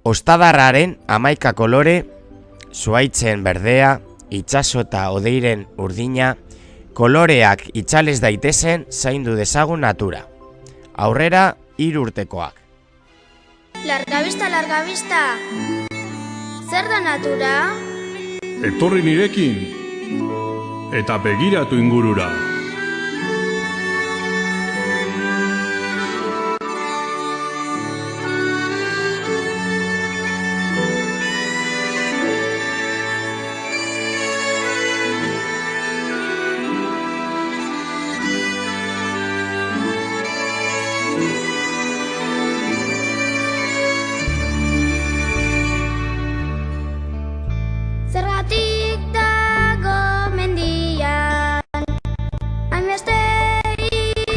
Ostadarraren 11 kolore, zuhaitzen berdea, itsaso eta hodeiren urdina, koloreak itzales daitezen zaindu dezagun natura. Aurrera 3 urtekoak. Larga vista, zer da natura? Etorri nirekin, eta begiratu ingurura. Zergatik dago mendian, hainbeste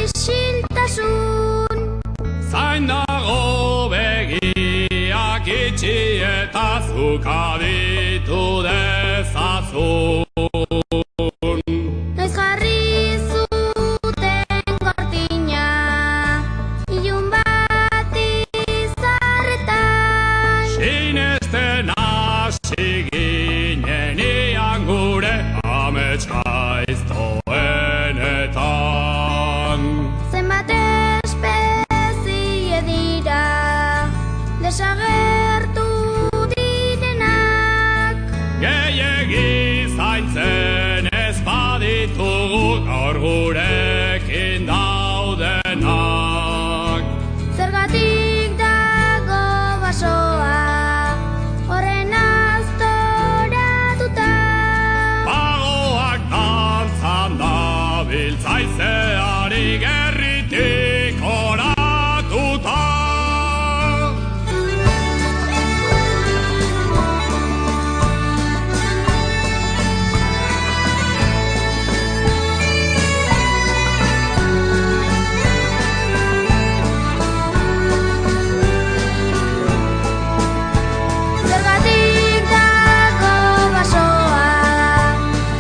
isiltasun. Zain dago begiak itxi eta zuk aditu dezazun. Noiz jarri zuten gortina, ilun bat izarretan. Sinesten hasi ginen ian gure amets gaiztoenetan. Zenbat espezie dira desagertu direnak. Gehiegi zaintzen ez baditugu gaur gurekin daudenak. Zergatik dago basoa horren aztoratuta. Pagoak dantzan dabiltzaizeari gerritik oratuta. Zergatik dago basoa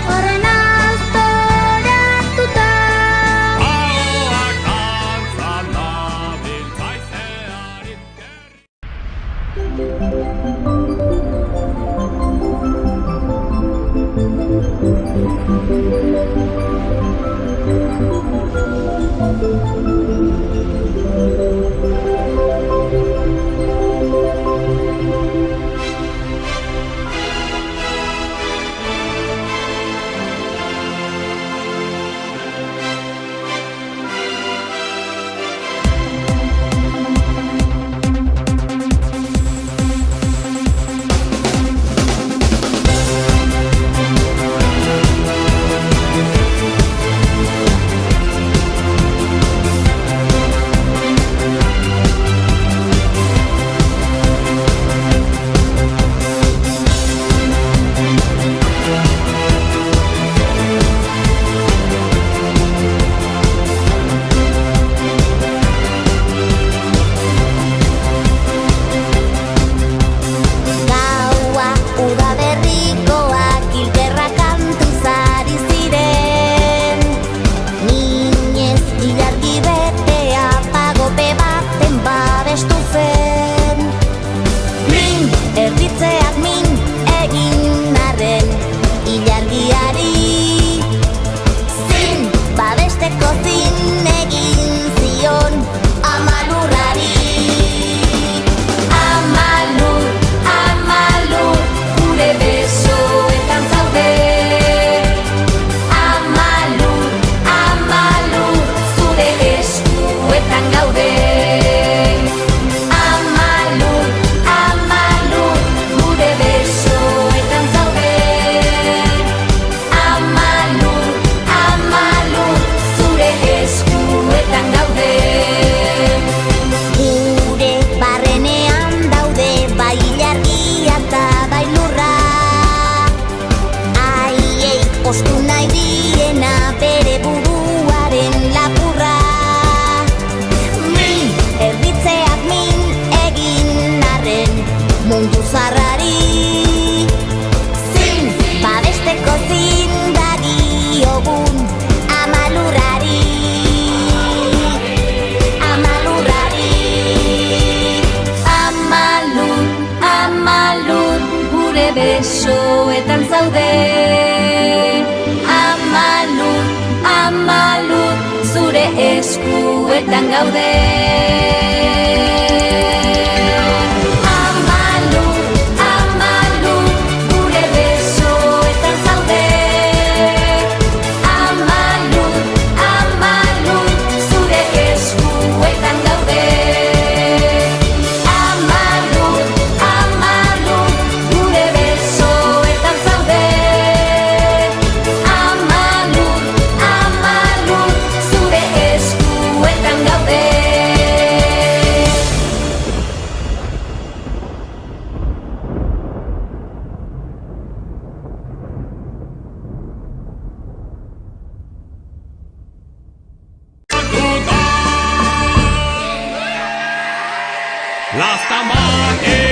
horren aztoratuta. Pagoak dantzan dabiltzaizeari mundu zarrari. Zin, babesteko zin dagiogun amalurrari. Amalurrari. Amalur, amalur, gure besoetan zaude. Amalur, amalur, zure eskuetan gaude. Amalur, amalur, gure besoetan zaude. Amalur, amalur, zure eskuetan gaude. Amalur, amalur, gure besoetan zaude. Amalur, amalur, zure eskuetan gaude. Lastamate